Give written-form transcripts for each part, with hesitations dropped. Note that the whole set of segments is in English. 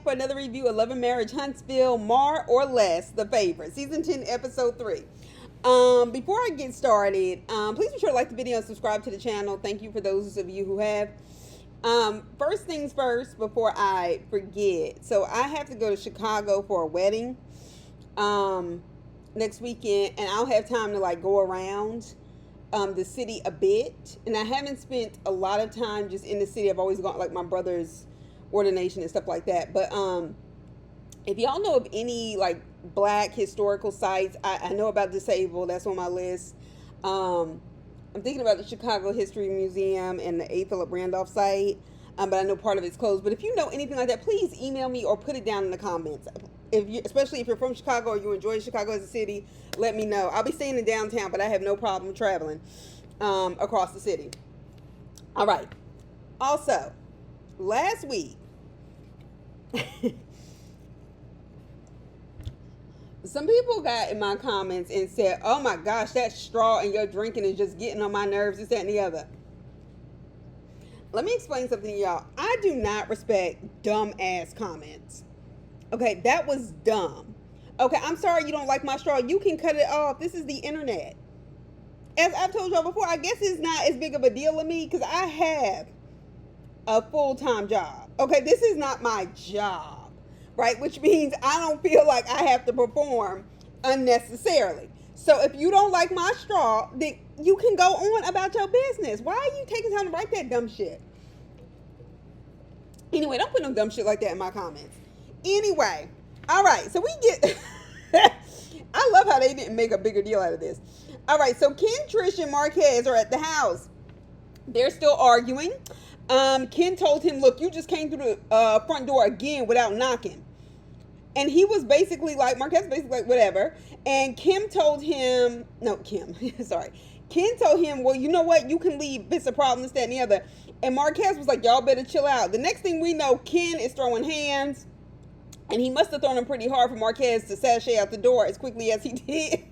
for another review of Love and Marriage Huntsville, Maur or Less, The Favorite, Season 10, Episode 3. Before I get started, please be sure to like the video and subscribe to the channel. Thank you for those of you who have. First things first, before I forget. So I have to go to Chicago for a wedding next weekend, and I'll have time to like go around the city a bit. And I haven't spent a lot of time just in the city. I've always gone like my brother's ordination and stuff like that. But if y'all know of any like Black historical sites, I know about Disabled. That's on my list. I'm thinking about the Chicago History Museum and the A. Philip Randolph site, but I know part of it's closed. But if you know anything like that, please email me or put it down in the comments. Especially if you're from Chicago or you enjoy Chicago as a city, let me know. I'll be staying in downtown, but I have no problem traveling across the city. All right. Also, last week, some people got in my comments and said, oh my gosh, that straw and your drinking is just getting on my nerves, this, that, and the other. Let me explain something to y'all. I do not respect dumb ass comments. Okay, that was dumb. Okay, I'm sorry you don't like my straw. You can cut it off. This is the internet. As I've told y'all before, I guess it's not as big of a deal to me because I have a full-time job. Okay, this is not my job, right? Which means I don't feel like I have to perform unnecessarily. So if you don't like my straw, then you can go on about your business. Why are you taking time to write that dumb shit? Anyway, don't put no dumb shit like that in my comments. Anyway, all right, so we get... I love how they didn't make a bigger deal out of this. All right, so Ken, Trish, and Marquez are at the house. They're still arguing. Ken told him, look, you just came through the front door again without knocking. And he was basically like, Marquez basically like, whatever. And Ken told him, Ken told him, well, you know what? You can leave. It's a problem, this, that, and the other. And Marquez was like, y'all better chill out. The next thing we know, Ken is throwing hands. And he must have thrown them pretty hard for Marquez to sashay out the door as quickly as he did.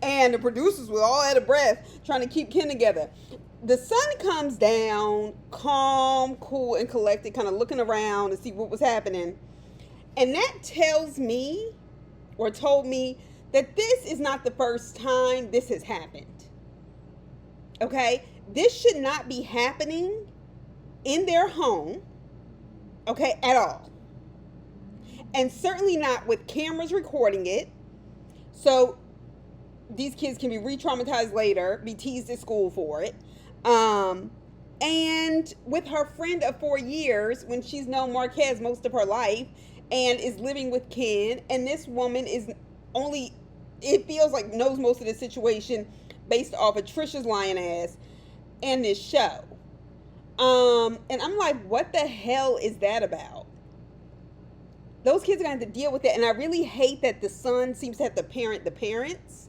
And the producers were all out of breath trying to keep Ken together. The sun comes down, calm, cool, and collected, kind of looking around to see what was happening. And that tells me, or told me, that this is not the first time this has happened. Okay? This should not be happening in their home, okay, at all. And certainly not with cameras recording it. So these kids can be re-traumatized later, be teased at school for it. And with her friend of 4 years, when she's known Marquez most of her life and is living with Ken, and this woman is only, it feels like, knows most of the situation based off of Trisha's lying ass and this show. And I'm like, what the hell is that about? Those kids are going to have to deal with it. And I really hate that the son seems to have to parent the parents.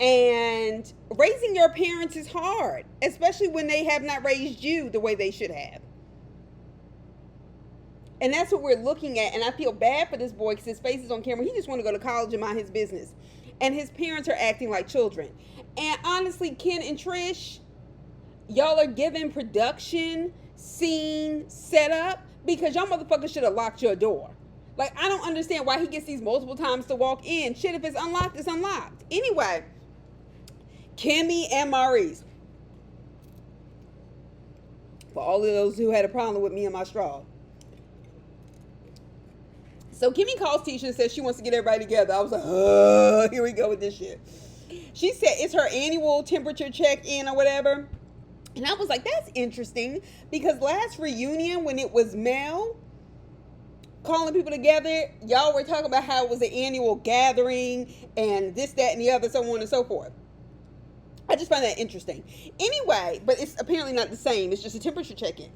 And raising your parents is hard, especially when they have not raised you the way they should have. And that's what we're looking at. And I feel bad for this boy because his face is on camera. He just want to go to college and mind his business. And his parents are acting like children. And honestly, Ken and Trish, y'all are giving production, scene, setup, because y'all motherfuckers should have locked your door. Like, I don't understand why he gets these multiple times to walk in. Shit, if it's unlocked, it's unlocked. Anyway, Kimmy and Maurice. For all of those who had a problem with me and my straw. So Kimmy calls Tisha and says she wants to get everybody together. I was like, here we go with this shit. She said it's her annual temperature check-in or whatever. And I was like, that's interesting. Because last reunion, when it was Mel calling people together, y'all were talking about how it was an annual gathering and this, that, and the other, so on and so forth. I just find that interesting. Anyway, but it's apparently not the same. It's just a temperature check-in.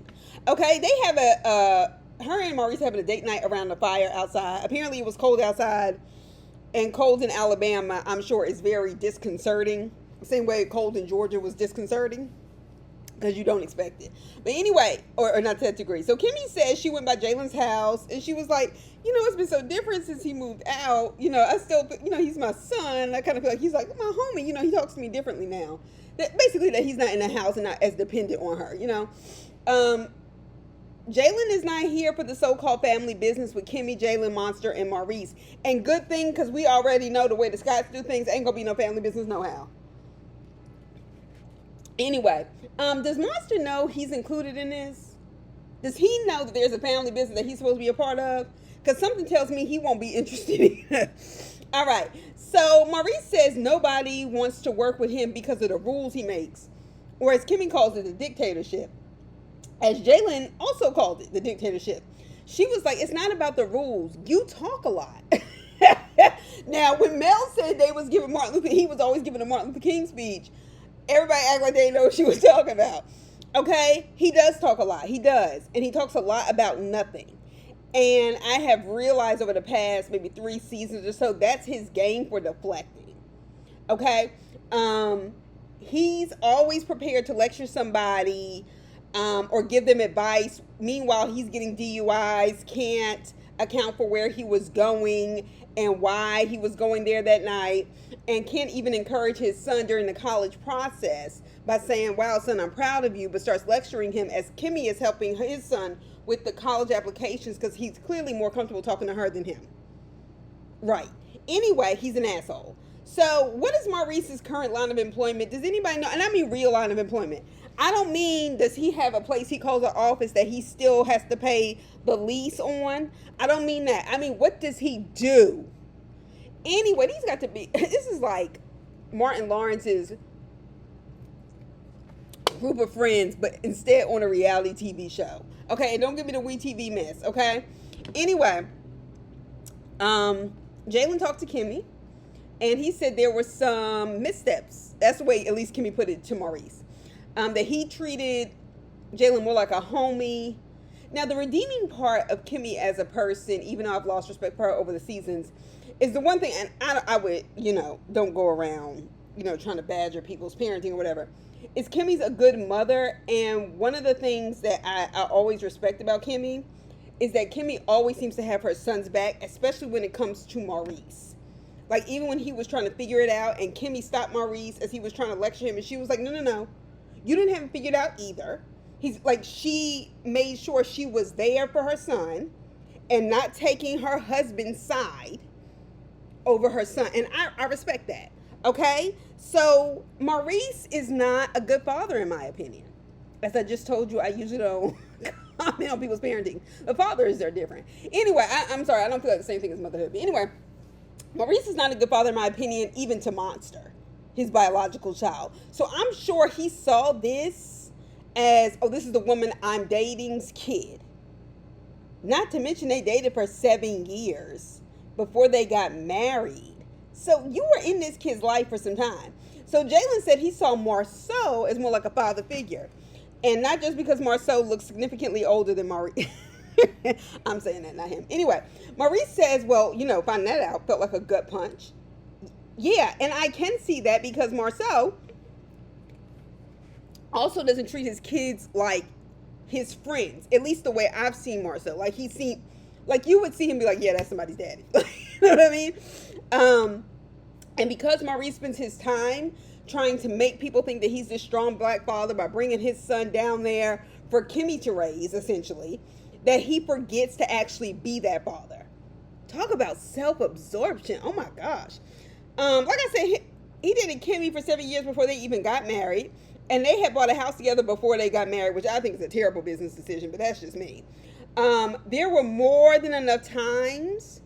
Okay, they have her and Maurice having a date night around the fire outside. Apparently it was cold outside, and cold in Alabama, I'm sure, is very disconcerting. Same way cold in Georgia was disconcerting, because you don't expect it. But anyway, or not to that degree. So Kimmy says she went by Jaylen's house, and she was like, you know, it's been so different since he moved out. You know, I still, you know, he's my son. I kind of feel like he's like my homie. You know, he talks to me differently now. That basically that he's not in the house and not as dependent on her, you know. Jaylen is not here for the so-called family business with Kimmy, Jaylen, Monster, and Maurice. And good thing, because we already know the way the Scotts do things, ain't gonna be no family business no how. Anyway, does Monster know he's included in this? Does he know that there's a family business that he's supposed to be a part of? Because something tells me he won't be interested either. All right. So Maurice says nobody wants to work with him because of the rules he makes. Or as Kimmy calls it, the dictatorship. As Jaylen also called it, the dictatorship. She was like, it's not about the rules. You talk a lot. Now, when Mel said they was giving Martin Luther, he was always giving a Martin Luther King speech. Everybody act like they didn't know what she was talking about. Okay? He does talk a lot. He does. And he talks a lot about nothing. And I have realized over the past maybe 3 seasons or so, that's his game for deflecting. Okay? He's always prepared to lecture somebody or give them advice. Meanwhile, he's getting DUIs, can't account for where he was going and why he was going there that night, and can't even encourage his son during the college process by saying, wow, son, I'm proud of you, but starts lecturing him as Kimmy is helping his son with the college applications because he's clearly more comfortable talking to her than him. Right. Anyway, he's an asshole. So what is Maurice's current line of employment? Does anybody know? And I mean real line of employment. I don't mean does he have a place he calls an office that he still has to pay the lease on. I don't mean that. I mean, what does he do? Anyway, he's got to be, this is like Martin Lawrence's group of friends, but instead on a reality TV show. Okay, and don't give me the WeTV mess, okay? Anyway, Jaylen talked to Kimmy, and he said there were some missteps. That's the way at least Kimmy put it to Maurice. That he treated Jaylen more like a homie. Now, the redeeming part of Kimmy as a person, even though I've lost respect for her over the seasons, is the one thing, and I would, don't go around, trying to badger people's parenting or whatever, is Kimmy's a good mother. And one of the things that I always respect about Kimmy is that Kimmy always seems to have her son's back, especially when it comes to Maurice. Like, even when he was trying to figure it out and Kimmy stopped Maurice as he was trying to lecture him, and she was like, no. You didn't have it figured out either. He's like, she made sure she was there for her son and not taking her husband's side over her son. And I respect that. Okay? So Maurice is not a good father, in my opinion. As I just told you, I usually don't comment on people's parenting. The fathers are different. Anyway, I'm sorry. I don't feel like the same thing as motherhood. But anyway, Maurice is not a good father, in my opinion, even to Monster, his biological child. So I'm sure he saw this as, oh, this is the woman I'm dating's kid. Not to mention they dated for 7 years before they got married. So you were in this kid's life for some time. So Jaylen said he saw Marceau as more like a father figure. And not just because Marceau looks significantly older than Maurice. I'm saying that, not him. Anyway, Maurice says, well, finding that out felt like a gut punch. Yeah, and I can see that because Marceau also doesn't treat his kids like his friends. At least the way I've seen Marceau. Like you would see him be like, yeah, that's somebody's daddy. You know what I mean? And because Maurice spends his time trying to make people think that he's this strong black father by bringing his son down there for Kimmy to raise, essentially, that he forgets to actually be that father. Talk about self-absorption. Oh my gosh. Like I said, he dated Kimmy for 7 years before they even got married. And they had bought a house together before they got married, which I think is a terrible business decision, but that's just me. There were more than enough times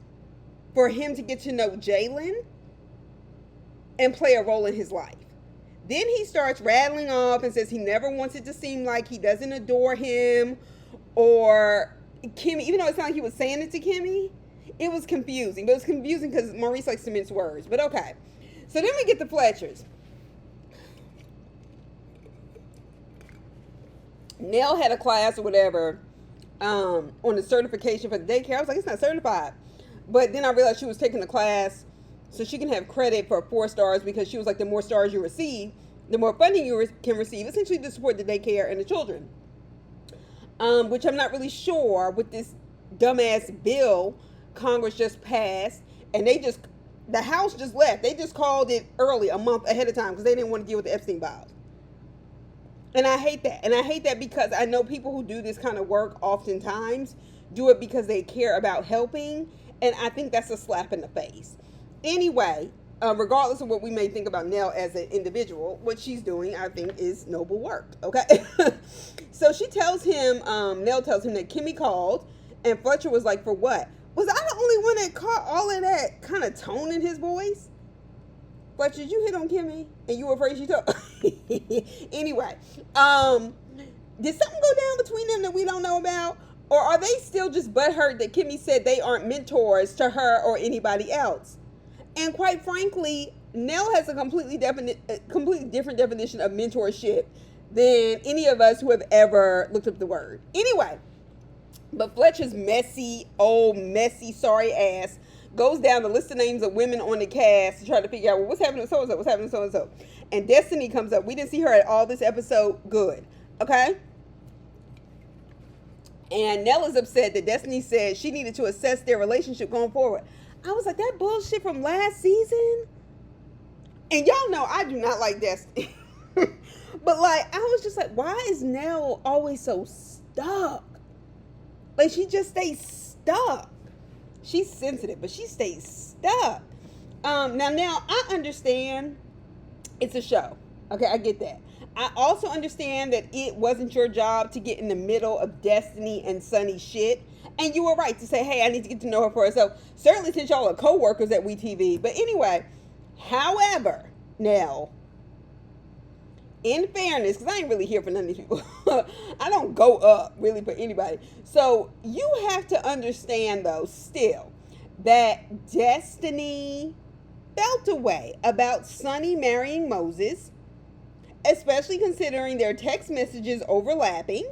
for him to get to know Jaylen and play a role in his life. Then he starts rattling off and says he never wants it to seem like he doesn't adore him or Kimmy, even though it sounded like he was saying it to Kimmy. It was confusing. But it was confusing because Maurice likes to mince words. But okay. So then we get the Fletchers. Nell had a class or whatever on the certification for the daycare. I was like, it's not certified. But then I realized she was taking the class so she can have credit for 4 stars because she was like, the more stars you receive, the more funding you can receive, essentially to support the daycare and the children. Which I'm not really sure with this dumbass bill Congress just passed, and the House just left. They just called it early, a month ahead of time, because they didn't want to deal with the Epstein files. And I hate that. And I hate that because I know people who do this kind of work oftentimes do it because they care about helping. And I think that's a slap in the face. Anyway, regardless of what we may think about Nell as an individual, what she's doing, I think, is noble work. Okay. So she tells him, Nell tells him that Kimmy called, and Fletcher was like, for what? Was I the only one that caught all of that kind of tone in his voice? Fletcher, did you hit on Kimmy? And you were afraid she told? Anyway, did something go down between them that we don't know about? Or are they still just butthurt that Kimmy said they aren't mentors to her or anybody else? And quite frankly, Nell has a completely different definition of mentorship than any of us who have ever looked up the word. Anyway, but Fletcher's messy, sorry ass goes down the list of names of women on the cast to try to figure out, well, what's happening to so-and-so, what's happening to so-and-so. And Destiny comes up. We didn't see her at all this episode. Good. Okay? And Nell is upset that Destiny said she needed to assess their relationship going forward. I was like, that bullshit from last season? And y'all know I do not like Destiny. But, like, I was just like, why is Nell always so stuck? Like, she just stays stuck. She's sensitive, but she stays stuck. Now, I understand it's a show. Okay, I get that. I also understand that it wasn't your job to get in the middle of Destiny and Sunny's shit. And you were right to say, hey, I need to get to know her for herself. Certainly since y'all are co-workers at WeTV. But anyway, however, now, in fairness, because I ain't really here for none of these people. I don't go up really for anybody. So you have to understand, though, still, that Destiny felt a way about Sunny marrying Moses, especially considering their text messages overlapping.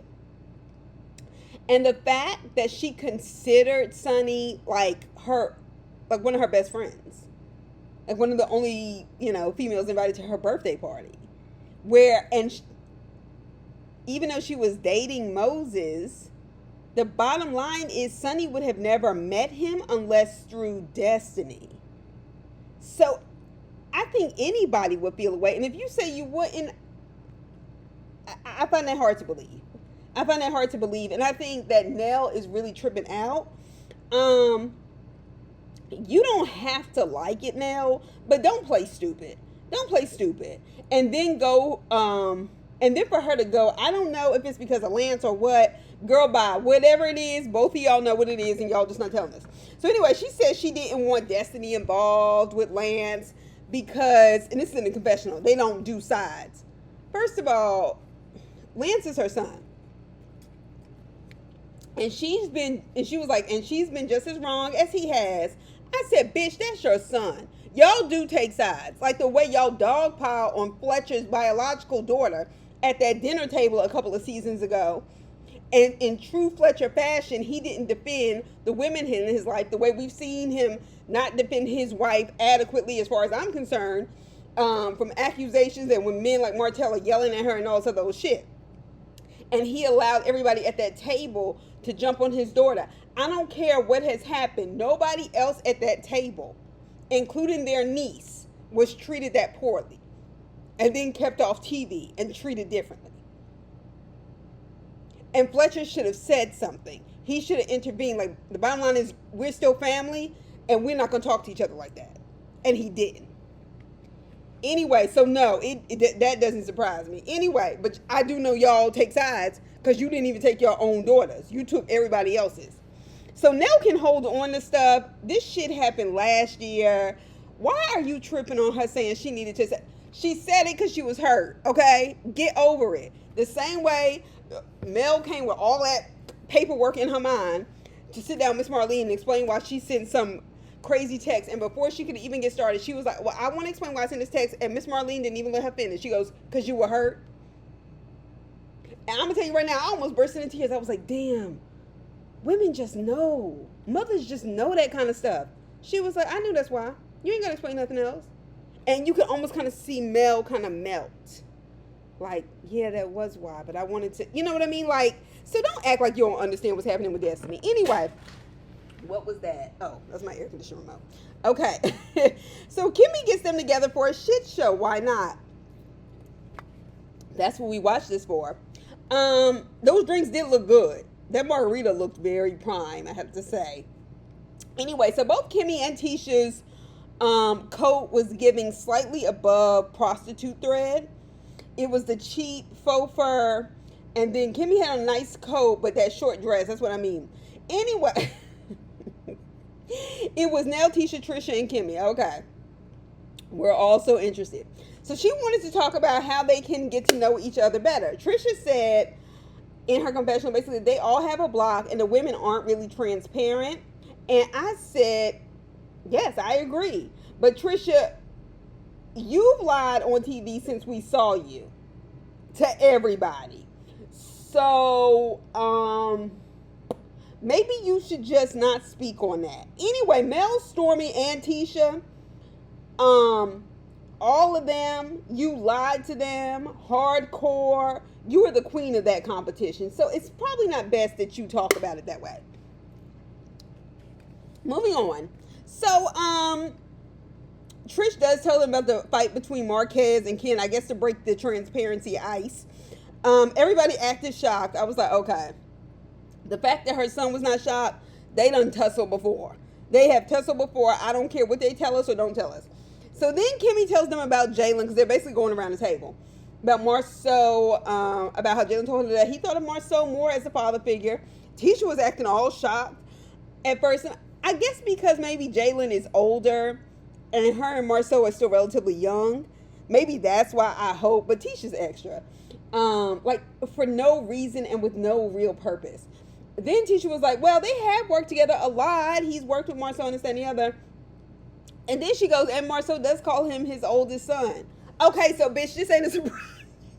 And the fact that she considered Sunny like one of her best friends. Like one of the only, females invited to her birthday party. Even though she was dating Moses, the bottom line is Sunny would have never met him unless through Destiny. So I think anybody would feel a way. And if you say you wouldn't, I find that hard to believe. And I think that Nell is really tripping out. You don't have to like it, Nell, but don't play stupid. And then go, and then for her to go, I don't know if it's because of Lance or what. Girl, bye. Whatever it is, both of y'all know what it is, and y'all just not telling us. So anyway, she said she didn't want Destiny involved with Lance because, and this is in the confessional, they don't do sides. First of all, Lance is her son. And she's been just as wrong as he has. I said, bitch, that's your son. Y'all do take sides. Like the way y'all dogpile on Fletcher's biological daughter at that dinner table a couple of seasons ago. And in true Fletcher fashion, he didn't defend the women in his life the way we've seen him not defend his wife adequately, as far as I'm concerned, from accusations and when men like Martell are yelling at her and all this other shit. And he allowed everybody at that table to jump on his daughter. I don't care what has happened. Nobody else at that table, including their niece, was treated that poorly and then kept off TV and treated differently. And Fletcher should have said something. He should have intervened. Like, the bottom line is, we're still family and we're not going to talk to each other like that. And he didn't. Anyway, so no, that doesn't surprise me. Anyway, but I do know y'all take sides because you didn't even take your own daughters. You took everybody else's. So Nell can hold on to stuff. This shit happened last year. Why are you tripping on her saying she needed to say? She said it because she was hurt, okay? Get over it. The same way Mel came with all that paperwork in her mind to sit down with Miss Marlene and explain why she sent some crazy text, and before she could even get started, she was like, well, I want to explain why I sent this text, and Miss Marlene didn't even let her finish. She goes, because you were hurt. And I'm gonna tell you right now, I almost burst into tears. I was like, damn, women just know. Mothers just know that kind of stuff. She was like, I knew that's why. You ain't gotta explain nothing else. And you could almost kind of see Mel kind of melt. Like, yeah, that was why, but I wanted to, you know what I mean? Like, so don't act like you don't understand what's happening with Destiny. Anyway, what was that? Oh, that's my air conditioner remote. Okay. So Kimmy gets them together for a shit show. Why not? That's what we watched this for. Those drinks did look good. That margarita looked very prime, I have to say. Anyway, so both Kimmy and Tisha's coat was giving slightly above prostitute thread. It was the cheap faux fur, and then Kimmy had a nice coat, but that short dress, that's what I mean. Anyway, it was now Tisha, Trisha, and Kimmy. Okay. We're also interested. So she wanted to talk about how they can get to know each other better. Trisha said in her confessional, basically, they all have a block and the women aren't really transparent. And I said, yes, I agree. But Trisha, you've lied on TV since we saw you to everybody. So, maybe you should just not speak on that. Anyway, Mel, Stormy, and Tisha, all of them, you lied to them hardcore. You were the queen of that competition. So it's probably not best that you talk about it that way. Moving on. So, Trish does tell them about the fight between Marquez and Ken, I guess to break the transparency ice. Everybody acted shocked. I was like, okay. The fact that her son was not shocked, they done tussled before. They have tussled before. I don't care what they tell us or don't tell us. So then Kimmy tells them about Jaylen, because they're basically going around the table. About Marceau, about how Jaylen told her that he thought of Marceau more as a father figure. Tisha was acting all shocked at first. And I guess because maybe Jaylen is older and her and Marceau are still relatively young. Maybe that's why, I hope. But Tisha's extra. Like, for no reason and with no real purpose. Then Tisha was like, well, they have worked together a lot. He's worked with Marceau and this and the other. And then she goes, and Marceau does call him his oldest son. Okay, so bitch, this ain't a surprise.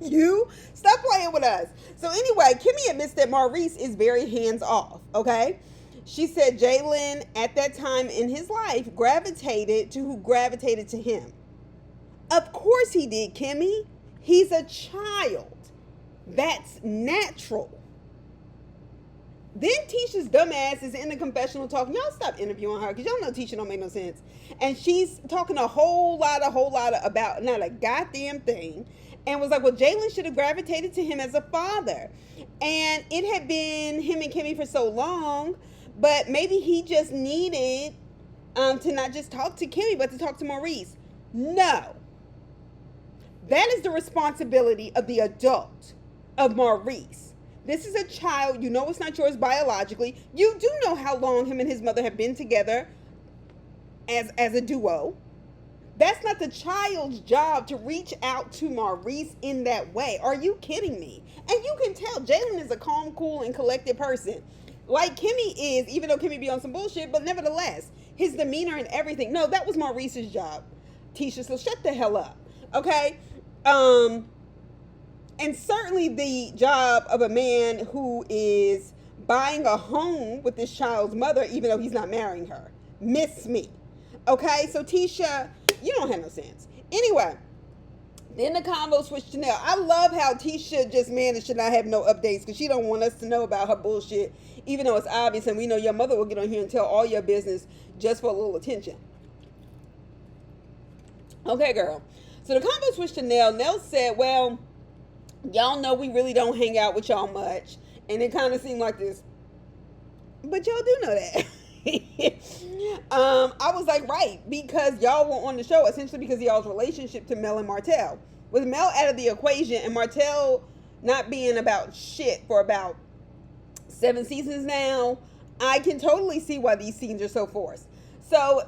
You stop playing with us. So anyway, Kimmy admits that Maurice is very hands off. Okay, she said Jaylen at that time in his life gravitated to who gravitated to him. Of course he did, Kimmy. He's a child. That's natural. Then Tisha's dumbass is in the confessional talking. Y'all stop interviewing her because y'all know Tisha don't make no sense. And she's talking a whole lot about not a goddamn thing. And was like, well, Jaylen should have gravitated to him as a father. And it had been him and Kimmy for so long. But maybe he just needed to not just talk to Kimmy, but to talk to Maurice. No. That is the responsibility of the adult, of Maurice. This is a child. You know it's not yours biologically. You do know how long him and his mother have been together as a duo. That's not the child's job to reach out to Maurice in that way. Are you kidding me? And you can tell Jaylen is a calm, cool, and collected person. Like Kimmy is, even though Kimmy be on some bullshit, but nevertheless, his demeanor and everything. No, that was Maurice's job, Tisha, so shut the hell up. Okay? And certainly the job of a man who is buying a home with this child's mother, even though he's not marrying her. Miss me. Okay, so Tisha, you don't have no sense. Anyway, then the convo switched to Nell. I love how Tisha just managed to not have no updates because she don't want us to know about her bullshit, even though it's obvious and we know your mother will get on here and tell all your business just for a little attention. Okay, girl. So the convo switched to Nell. Nell said, well, y'all know we really don't hang out with y'all much. And it kind of seemed like this, but y'all do know that. I was like, right, because y'all were on the show essentially because of y'all's relationship to Mel and Martell. With Mel out of the equation and Martell not being about shit for about 7 seasons now, I can totally see why these scenes are so forced. So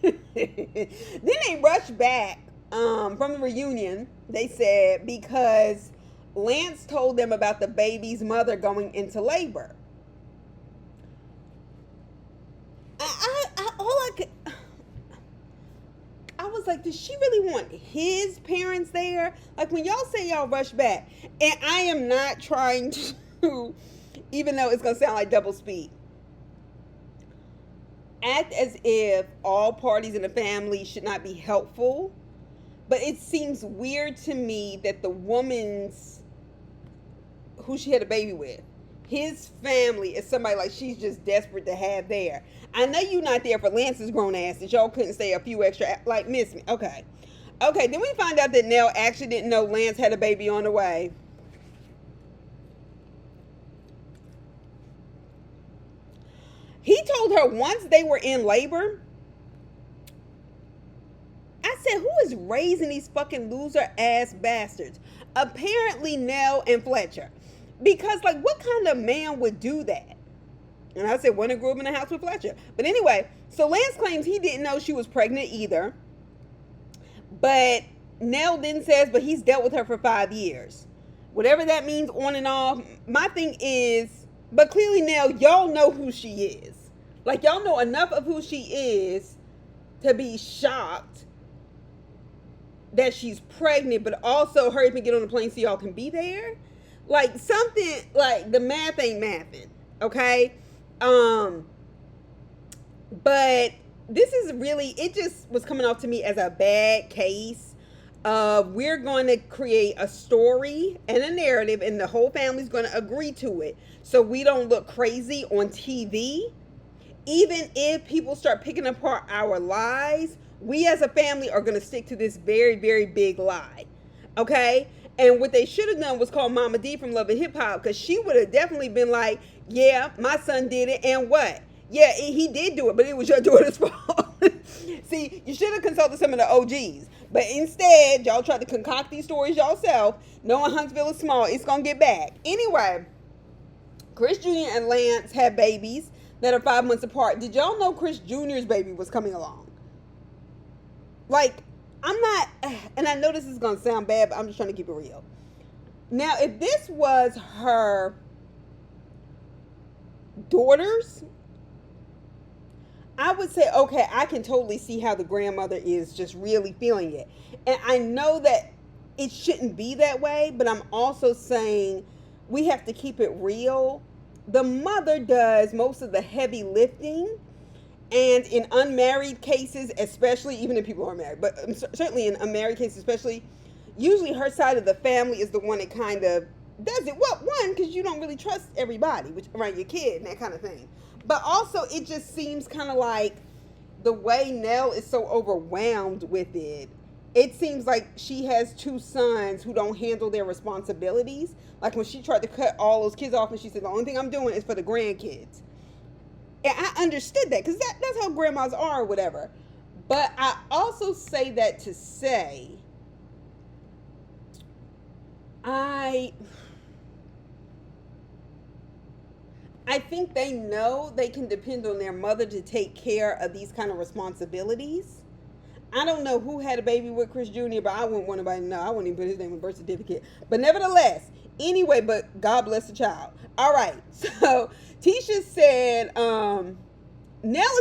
then they rushed back from the reunion, they said, because Lance told them about the baby's mother going into labor. I was like, does she really want his parents there? Like, when y'all say y'all rush back, and I am not trying to, even though it's going to sound like double speak, act as if all parties in the family should not be helpful. But it seems weird to me that the woman's, who she had a baby with, his family is somebody like she's just desperate to have there. I know you're not there for Lance's grown ass that y'all couldn't stay a few extra, like, miss me. Okay. Okay, then we find out that Nell actually didn't know Lance had a baby on the way. He told her once they were in labor. I said, who is raising these fucking loser ass bastards? Apparently Nell and Fletcher. Because, like, what kind of man would do that? And I said, one that grew up in the house with Fletcher. But anyway, so Lance claims he didn't know she was pregnant either. But Nell then says, but he's dealt with her for 5 years. Whatever that means on and off. My thing is, but clearly Nell, y'all know who she is. Like, y'all know enough of who she is to be shocked that she's pregnant, but also hurry up and get on the plane so y'all can be there. Like, something, like, the math ain't mathing, okay? But this is really, it just was coming off to me as a bad case of we're going to create a story and a narrative, and the whole family's going to agree to it so we don't look crazy on TV. Even if people start picking apart our lies, we as a family are going to stick to this very, very big lie. Okay? And what they should have done was call Mama D from Love and Hip Hop, because she would have definitely been like, yeah, my son did it, and what? Yeah, he did do it, but it was your daughter's fault. See, you should have consulted some of the OGs. But instead, y'all tried to concoct these stories yourself, knowing Huntsville is small. It's going to get back. Anyway, Chris Jr. and Lance had babies that are 5 months apart. Did y'all know Chris Jr.'s baby was coming along? Like, I'm not, and I know this is going to sound bad, but I'm just trying to keep it real. Now, if this was her daughters, I would say, okay, I can totally see how the grandmother is just really feeling it. And I know that it shouldn't be that way, but I'm also saying we have to keep it real. The mother does most of the heavy lifting. And in unmarried cases, especially, even if people are married, but certainly in unmarried cases especially, usually her side of the family is the one that kind of does it. Well, one, because you don't really trust everybody around your kid and that kind of thing. But also, it just seems kind of like the way Nell is so overwhelmed with it. It seems like she has 2 sons who don't handle their responsibilities. Like when she tried to cut all those kids off and she said, the only thing I'm doing is for the grandkids. And I understood that because that's how grandmas are or whatever. But I also say that to say, I think they know they can depend on their mother to take care of these kind of responsibilities. I don't know who had a baby with Chris Jr., but I wouldn't want anybody to know. I wouldn't even put his name on the birth certificate. But nevertheless, anyway, but God bless the child. All right, so Tisha said Nell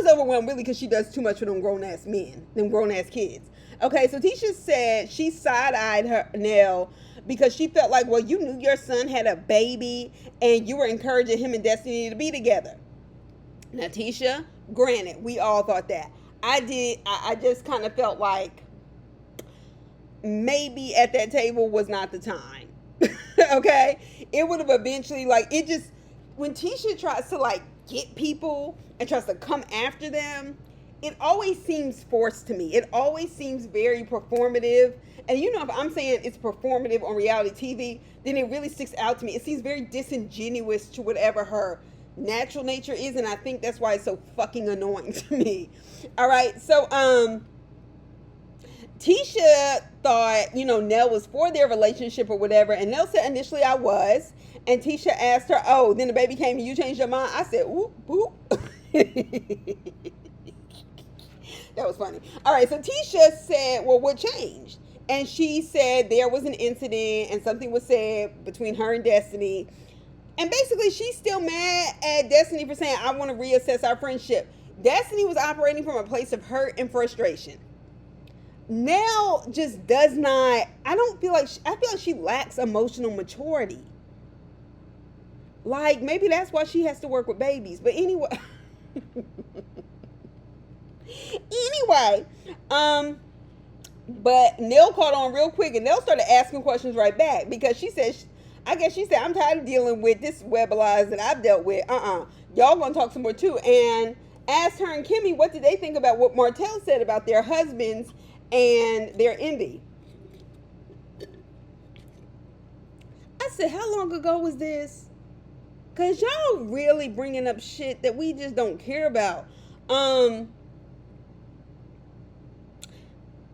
is overwhelmed really because she does too much for them grown-ass men, them grown-ass kids. Okay, so Tisha said she side-eyed her Nell because she felt like, well, you knew your son had a baby and you were encouraging him and Destiny to be together. Now, Tisha, granted, we all thought that. I did. I just kind of felt like maybe at that table was not the time. Okay? It would have eventually, like, it just, when Tisha tries to, like, get people and tries to come after them, it always seems forced to me. It always seems very performative. And you know, if I'm saying it's performative on reality TV, then it really sticks out to me. It seems very disingenuous to whatever her natural nature is, and I think that's why it's so fucking annoying to me. All right, so Tisha thought, you know, Nell was for their relationship or whatever, and Nell said initially I was, and Tisha asked her, oh, then the baby came and you changed your mind? I said, oop, oop. That was funny. All right, so Tisha said, well, what changed? And she said there was an incident and something was said between her and Destiny. And basically, she's still mad at Destiny for saying, I want to reassess our friendship. Destiny was operating from a place of hurt and frustration. Nell just does not, I feel like she lacks emotional maturity. Like, maybe that's why she has to work with babies. But anyway. But Nell caught on real quick, and Nell started asking questions right back because she said, I'm tired of dealing with this web of lies that I've dealt with. Y'all gonna talk some more too. And asked her and Kimmy what did they think about what Martell said about their husbands and their envy. I said, how long ago was this? Because y'all really bringing up shit that we just don't care about. Now,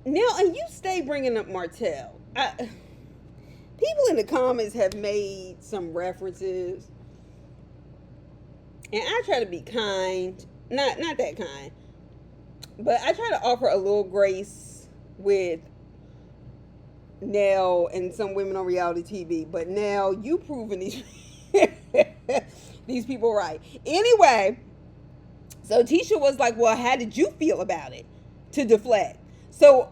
and you stay bringing up Martell. People in the comments have made some references, and I try to be kind, not that kind, but I try to offer a little grace with Nell and some women on reality TV. But now you proving these people right. Anyway, so Tisha was like, well, how did you feel about it? To deflect. So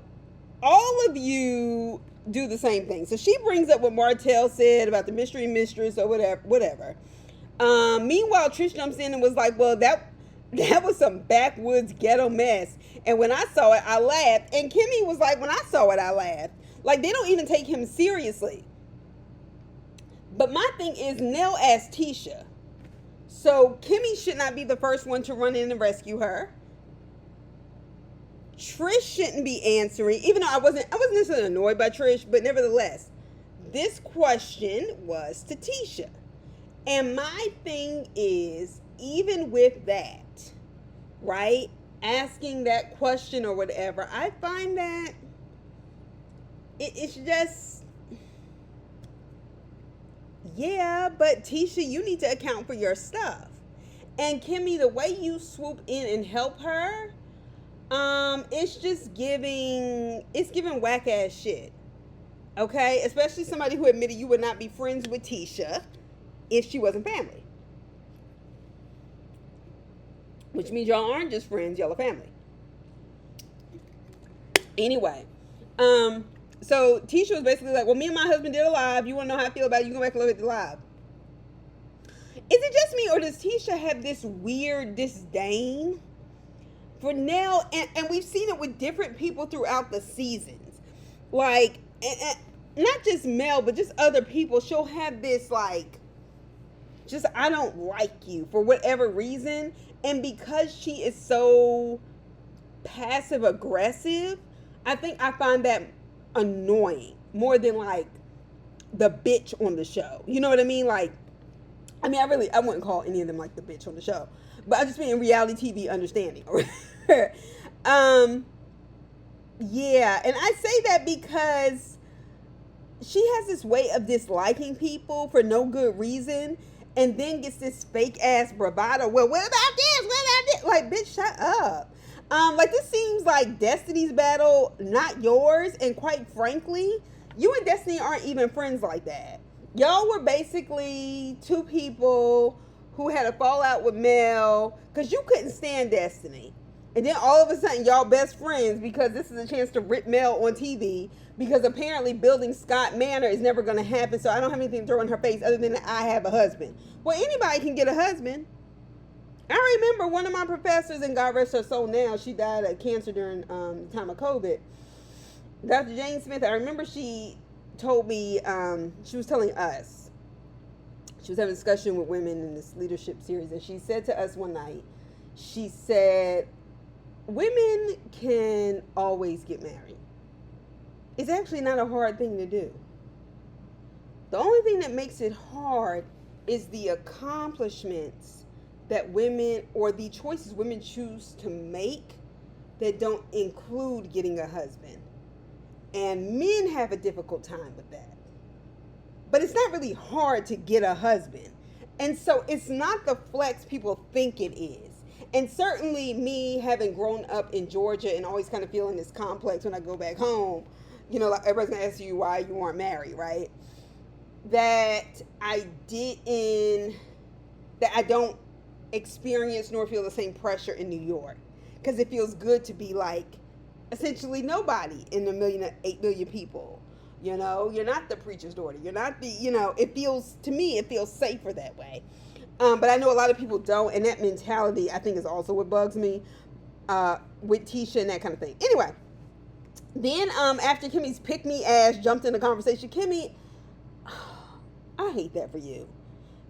all of you do the same thing. So she brings up what Martell said about the mystery mistress or whatever. Meanwhile, Trish jumps in and was like, well, that was some backwoods ghetto mess. And when I saw it, I laughed. And Kimmy was like, when I saw it, I laughed. Like, they don't even take him seriously. But my thing is, Nell asked Tisha. So Kimmy should not be the first one to run in and rescue her. Trish shouldn't be answering, even though I wasn't necessarily annoyed by Trish, but nevertheless, this question was to Tisha. And my thing is, even with that, right, asking that question or whatever, I find that it's just, yeah, but Tisha, you need to account for your stuff. And Kimmy, the way you swoop in and help her, it's just giving whack ass shit. Okay? Especially somebody who admitted you would not be friends with Tisha if she wasn't family. Which means y'all aren't just friends, y'all are family. Anyway, so Tisha was basically like, well, me and my husband did a live. You want to know how I feel about it? You go back and look at the live. Is it just me, or does Tisha have this weird disdain for Nell? And we've seen it with different people throughout the seasons. Like, and not just Mel, but just other people. She'll have this, like, just, I don't like you for whatever reason. And because she is so passive aggressive, I think I find that annoying more than, like, the bitch on the show. You know what I mean? Like, I mean, I wouldn't call any of them like the bitch on the show, but I just mean in reality TV understanding. Yeah, and I say that because she has this way of disliking people for no good reason, and then gets this fake ass bravado. Well, what about this? What about this? Like, bitch, shut up. Like, this seems like Destiny's battle, not yours. And quite frankly, you and Destiny aren't even friends like that. Y'all were basically two people who had a fallout with Mel because you couldn't stand Destiny. And then all of a sudden, y'all best friends because this is a chance to rip Mel on TV because apparently building Scott Manor is never going to happen. So I don't have anything to throw in her face other than I have a husband. Well, anybody can get a husband. I remember one of my professors, and God rest her soul now, she died of cancer during the time of COVID. Dr. Jane Smith, I remember she told me, she was telling us, she was having a discussion with women in this leadership series, and she said to us one night, she said, women can always get married. It's actually not a hard thing to do. The only thing that makes it hard is the accomplishments that women, or the choices women choose to make that don't include getting a husband. And men have a difficult time with that. But it's not really hard to get a husband. And so it's not the flex people think it is. And certainly me, having grown up in Georgia and always kind of feeling this complex when I go back home, you know, like everybody's going to ask you why you weren't married, right? That I don't experience nor feel the same pressure in New York. Because it feels good to be like essentially nobody in 8 million people. You know, you're not the preacher's daughter. You're not the, you know, to me, it feels safer that way. But I know a lot of people don't. And that mentality, I think, is also what bugs me with Tisha and that kind of thing. Anyway, then after Kimmy's pick-me ass jumped in the conversation, Kimmy, I hate that for you.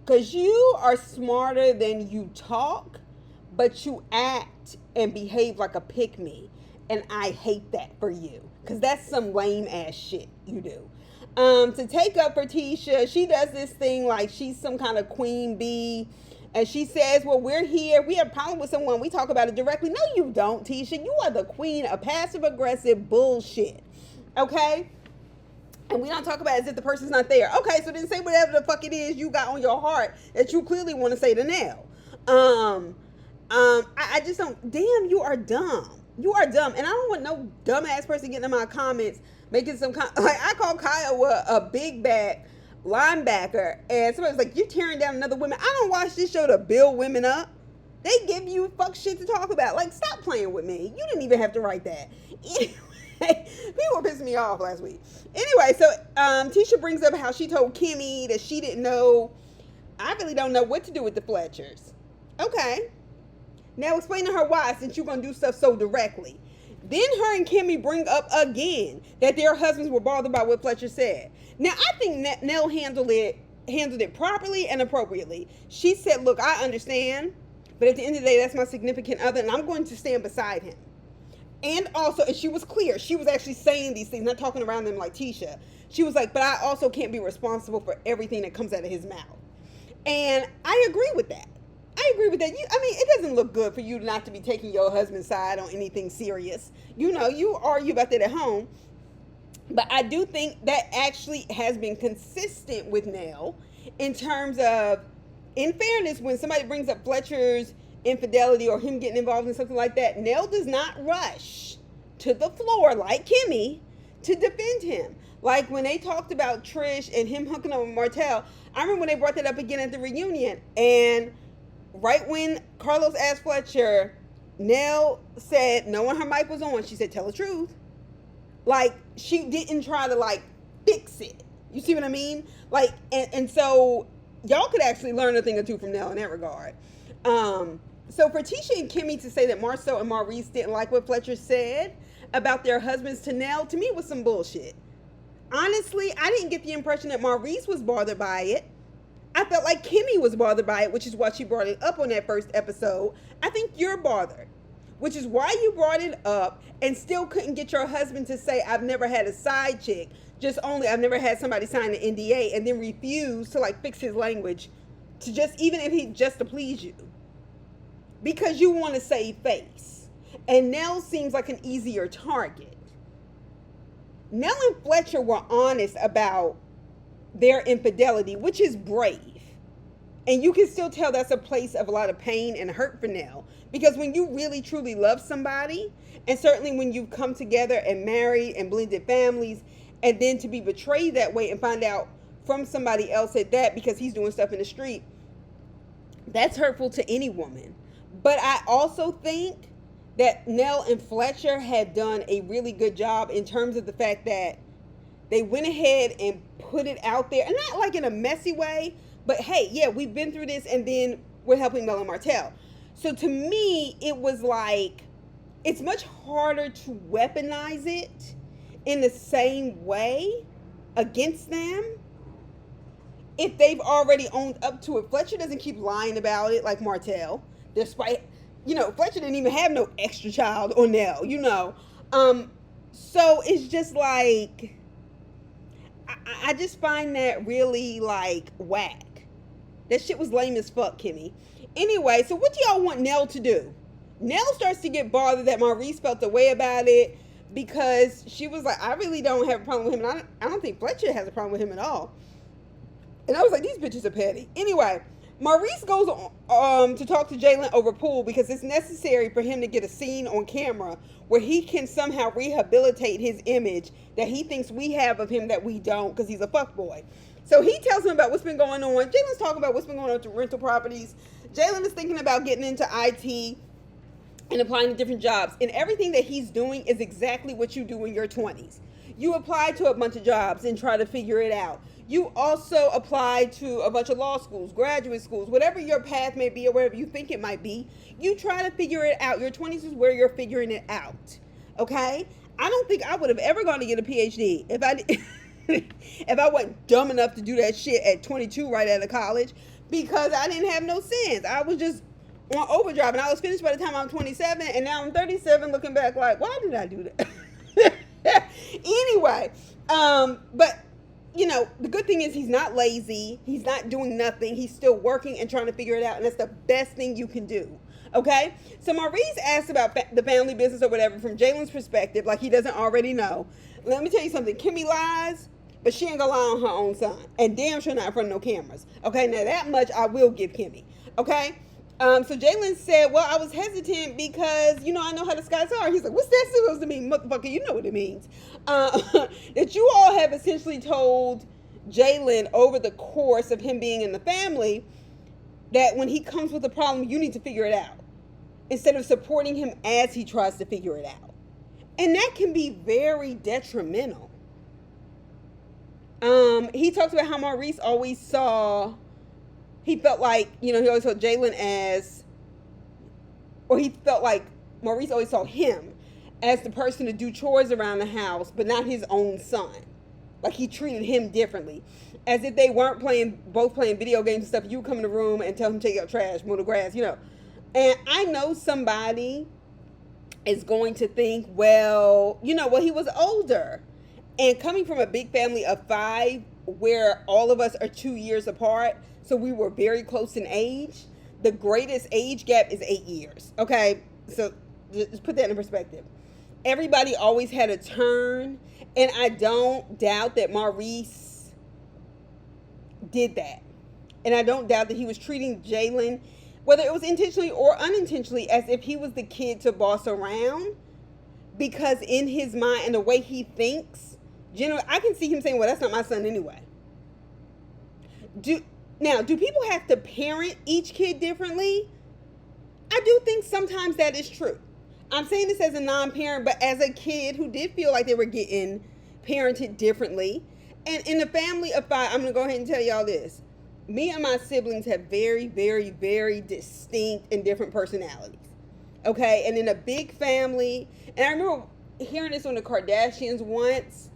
Because you are smarter than you talk, but you act and behave like a pick-me. and I hate that for you, because that's some lame ass shit you do. To take up for Tisha, she does this thing like she's some kind of queen bee. And she says, well, we're here. We have a problem with someone. We talk about it directly. No, you don't, Tisha. You are the queen of passive-aggressive bullshit. Okay? And we don't talk about it as if the person's not there. Okay, so then say whatever the fuck it is you got on your heart that you clearly want to say to Nell. I just don't. Damn, you are dumb. You are dumb. And I don't want no dumbass person getting in my comments making some kind. Like, I call Kyle a big back linebacker, and somebody was like, you're tearing down another woman. I don't watch this show to build women up. They give you fuck shit to talk about. Like, stop playing with me. You didn't even have to write that. Anyway, people were pissing me off last week. Anyway, so Tisha brings up how she told Kimmy that she didn't know. I really don't know what to do with the Fletchers. Okay. Now explain to her why, since you're going to do stuff so directly. Then her and Kimmy bring up again that their husbands were bothered by what Fletcher said. Now, I think Nell handled it properly and appropriately. She said, look, I understand, but at the end of the day, that's my significant other, and I'm going to stand beside him. And also, and she was clear. She was actually saying these things, not talking around them like Tisha. She was like, but I also can't be responsible for everything that comes out of his mouth. And I agree with that. It doesn't look good for you not to be taking your husband's side on anything serious. You know, you argue about that at home. But I do think that actually has been consistent with Nell in terms of, in fairness, when somebody brings up Fletcher's infidelity or him getting involved in something like that, Nell does not rush to the floor like Kimmy to defend him. Like when they talked about Trish and him hooking up with Martell, I remember when they brought that up again at the reunion, and right when Carlos asked Fletcher, Nell said, knowing her mic was on, she said, tell the truth. Like, she didn't try to, like, fix it. You see what I mean? Like, and so, y'all could actually learn a thing or two from Nell in that regard. So, for Tisha and Kimmy to say that Marceau and Maurice didn't like what Fletcher said about their husbands to Nell, to me, was some bullshit. Honestly, I didn't get the impression that Maurice was bothered by it. I felt like Kimmy was bothered by it, which is why she brought it up on that first episode. I think you're bothered, which is why you brought it up and still couldn't get your husband to say, I've never had a side chick, just only I've never had somebody sign an NDA, and then refuse to like fix his language to just, even if he just to please you, because you want to save face. And Nell seems like an easier target. Nell and Fletcher were honest about their infidelity, which is brave. And you can still tell that's a place of a lot of pain and hurt for Nell. Because when you really truly love somebody, and certainly when you come together and married and blended families, and then to be betrayed that way and find out from somebody else at that because he's doing stuff in the street, that's hurtful to any woman. But I also think that Nell and Fletcher had done a really good job in terms of the fact that they went ahead and put it out there, and not like in a messy way, but hey, yeah, we've been through this, and then we're helping Mel and Martell. So to me, it was like, it's much harder to weaponize it in the same way against them if they've already owned up to it. Fletcher doesn't keep lying about it like Martell, despite, Fletcher didn't even have no extra child or Nell, So it's just like, I just find that really, like, whack. That shit was lame as fuck, Kimmy. Anyway, so what do y'all want Nell to do? Nell starts to get bothered that Maurice felt the way about it because she was like, I really don't have a problem with him. And I don't think Fletcher has a problem with him at all. And I was like, these bitches are petty. Anyway, Maurice goes on to talk to Jaylen over pool because it's necessary for him to get a scene on camera where he can somehow rehabilitate his image that he thinks we have of him that we don't because he's a fuckboy. So he tells him about what's been going on. Jaylen's talking about what's been going on with rental properties. Jaylen is thinking about getting into IT and applying to different jobs. And everything that he's doing is exactly what you do in your 20s. You apply to a bunch of jobs and try to figure it out. You also apply to a bunch of law schools, graduate schools, whatever your path may be or whatever you think it might be. You try to figure it out. Your 20s is where you're figuring it out. Okay? I don't think I would have ever gone to get a PhD if I wasn't dumb enough to do that shit at 22 right out of college because I didn't have no sense. I was just on overdrive, and I was finished by the time I'm 27, and now I'm 37 looking back like, why did I do that? Anyway, but you know, the good thing is he's not lazy. He's not doing nothing. He's still working and trying to figure it out, and that's the best thing you can do. Okay? So Maurice asked about the family business or whatever from Jaylen's perspective, like he doesn't already know. Let me tell you something. Kimmy lies, but she ain't gonna lie on her own son. And damn sure not in front of no cameras. Okay? Now that much I will give Kimmy. Okay? So Jaylen said, well, I was hesitant because, you know, I know how the skies are. He's like, what's that supposed to mean? Motherfucker, you know what it means. That you all have essentially told Jaylen over the course of him being in the family that when he comes with a problem, you need to figure it out instead of supporting him as he tries to figure it out. And that can be very detrimental. He talks about how Maurice always saw... He felt like, you know, he always saw Jaylen as, or he felt like Maurice always saw him as the person to do chores around the house, but not his own son. Like he treated him differently. As if they weren't both playing video games and stuff. You would come in the room and tell him to take out trash, mow the grass, you know. And I know somebody is going to think, well, you know, well, he was older. And coming from a big family of 5, where all of us are 2 years apart, so we were very close in age. The greatest age gap is 8 years. Okay, so just put that in perspective. Everybody always had a turn, and I don't doubt that Maurice did that. And I don't doubt that he was treating Jaylen, whether it was intentionally or unintentionally, as if he was the kid to boss around. Because in his mind and the way he thinks, generally, I can see him saying, well, that's not my son anyway. Now, do people have to parent each kid differently? I do think sometimes that is true. I'm saying this as a non-parent, but as a kid who did feel like they were getting parented differently. And in a family of 5, I'm going to go ahead and tell y'all this. Me and my siblings have very, very, very distinct and different personalities. Okay? And in a big family, and I remember hearing this on the Kardashians once.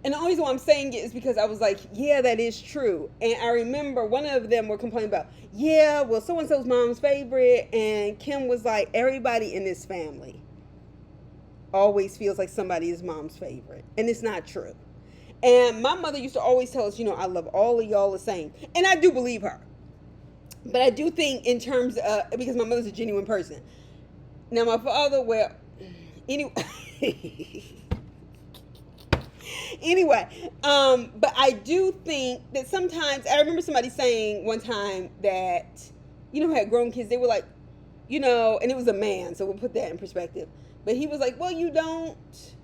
And the only reason why I'm saying it is because I was like, yeah, that is true. And I remember one of them were complaining about, yeah, well, so-and-so's mom's favorite. And Kim was like, everybody in this family always feels like somebody is mom's favorite. And it's not true. And my mother used to always tell us, you know, I love all of y'all the same. And I do believe her. But I do think in terms of, because my mother's a genuine person. Now, my father, well, anyway... but I do think that sometimes, I remember somebody saying one time that, you know, who had grown kids, they were like, you know, and it was a man, so we'll put that in perspective. But he was like, well, you don't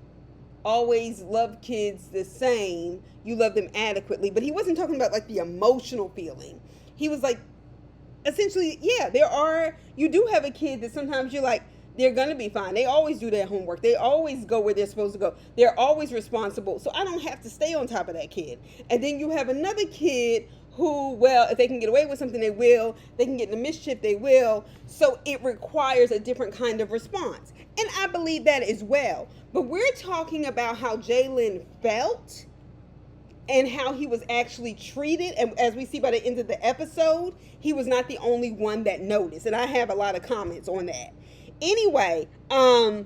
always love kids the same. You love them adequately. But he wasn't talking about like the emotional feeling. He was like, essentially, yeah, you do have a kid that sometimes you're like, they're going to be fine. They always do their homework. They always go where they're supposed to go. They're always responsible. So I don't have to stay on top of that kid. And then you have another kid who, well, if they can get away with something, they will. They can get into mischief, they will. So it requires a different kind of response. And I believe that as well. But we're talking about how Jaylen felt and how he was actually treated. And as we see by the end of the episode, he was not the only one that noticed. And I have a lot of comments on that. Anyway, I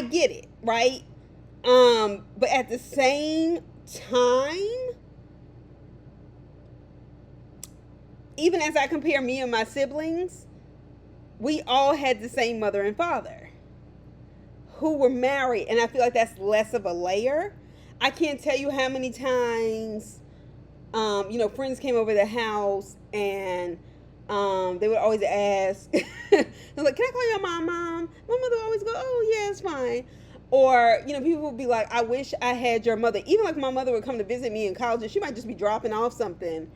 get it, right? But at the same time, even as I compare me and my siblings, we all had the same mother and father who were married. And I feel like that's less of a layer. I can't tell you how many times, you know, friends came over the house and they would always ask, they're like, can I call your mom? My mother would always go, oh, yeah, it's fine. Or, you know, people would be like, I wish I had your mother. Even like my mother would come to visit me in college and she might just be dropping off something.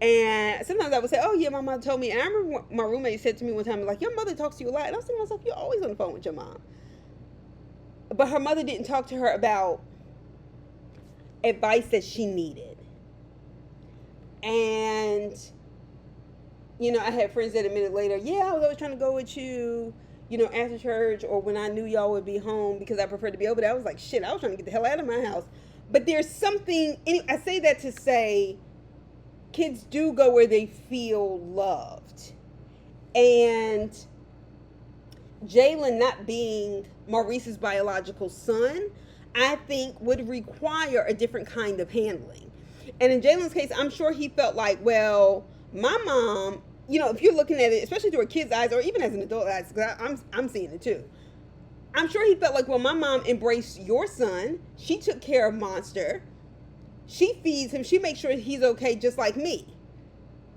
And sometimes I would say, oh, yeah, my mother told me. And I remember my roommate said to me one time, like, your mother talks to you a lot. And I was thinking to myself, you're always on the phone with your mom. But her mother didn't talk to her about advice that she needed. And... you know, I had friends that a minute later, yeah, I was always trying to go with you, you know, after church or when I knew y'all would be home because I preferred to be over there. I was like, shit, I was trying to get the hell out of my house. But there's something, I say that to say, kids do go where they feel loved. And Jaylen not being Maurice's biological son, I think would require a different kind of handling. And in Jaylen's case, I'm sure he felt like, well, my mom, you know, if you're looking at it, especially through a kid's eyes or even as an adult eyes, because I'm seeing it too. I'm sure he felt like, well, my mom embraced your son. She took care of Monster. She feeds him. She makes sure he's okay just like me,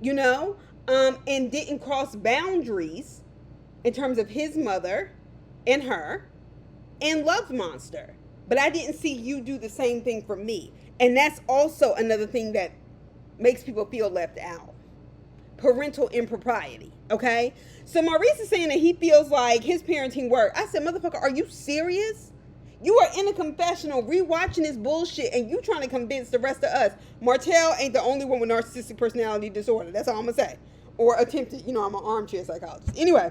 you know, and didn't cross boundaries in terms of his mother and her, and loved Monster. But I didn't see you do the same thing for me. And that's also another thing that makes people feel left out. Parental impropriety, okay? So Maurice is saying that he feels like his parenting worked. I said, motherfucker, are you serious? You are in a confessional rewatching this bullshit and you trying to convince the rest of us Martell ain't the only one with narcissistic personality disorder. That's all I'm going to say. Or attempted, you know, I'm an armchair psychologist. Anyway,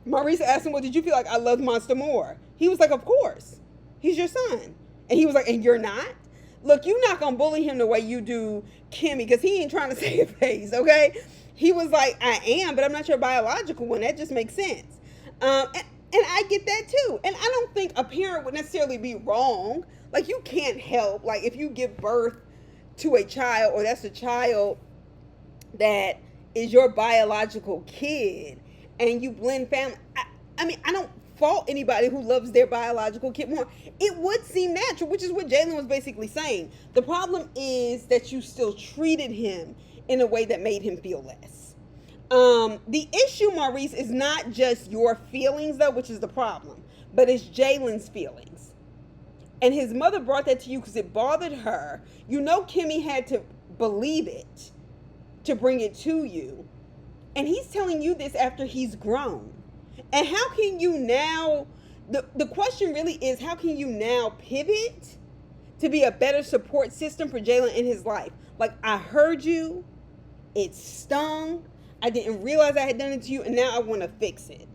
Maurice asked him, well, did you feel like I loved Monster more? He was like, of course. He's your son. And he was like, and you're not? Look, you're not going to bully him the way you do Kimmy, because he ain't trying to save face, okay? He was like, I am, but I'm not your biological one. That just makes sense. And I get that too. And I don't think a parent would necessarily be wrong. Like, you can't help, like, if you give birth to a child, or that's a child that is your biological kid, and you blend family. I mean, I don't fault anybody who loves their biological kid more. It would seem natural, which is what Jaylen was basically saying. The problem is that you still treated him in a way that made him feel less. The issue, Maurice, is not just your feelings, though, which is the problem, but it's Jaylen's feelings. And his mother brought that to you because it bothered her. You know Kimmy had to believe it to bring it to you. And he's telling you this after he's grown. And how can you now, the question really is, how can you now pivot to be a better support system for Jaylen in his life? Like, I heard you, it stung, I didn't realize I had done it to you, and now I want to fix it.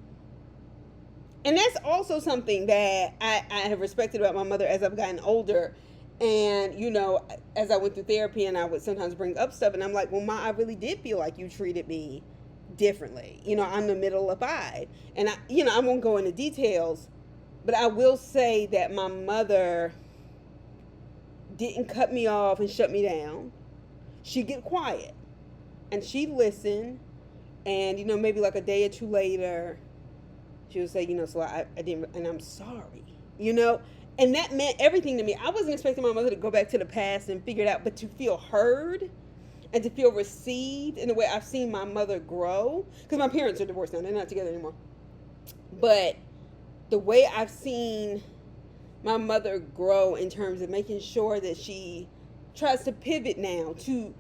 And that's also something that I have respected about my mother as I've gotten older. And, you know, as I went through therapy and I would sometimes bring up stuff, and I'm like, well, Ma, I really did feel like you treated me differently. You know, I'm the middle of five. And, I won't go into details, but I will say that my mother didn't cut me off and shut me down. She'd get quiet. And she'd listen. And, you know, maybe like a day or two later, she would say, you know, so I didn't, and I'm sorry, you know. And that meant everything to me. I wasn't expecting my mother to go back to the past and figure it out, but to feel heard and to feel received in the way I've seen my mother grow. Because my parents are divorced now. They're not together anymore. But the way I've seen my mother grow in terms of making sure that she tries to pivot now to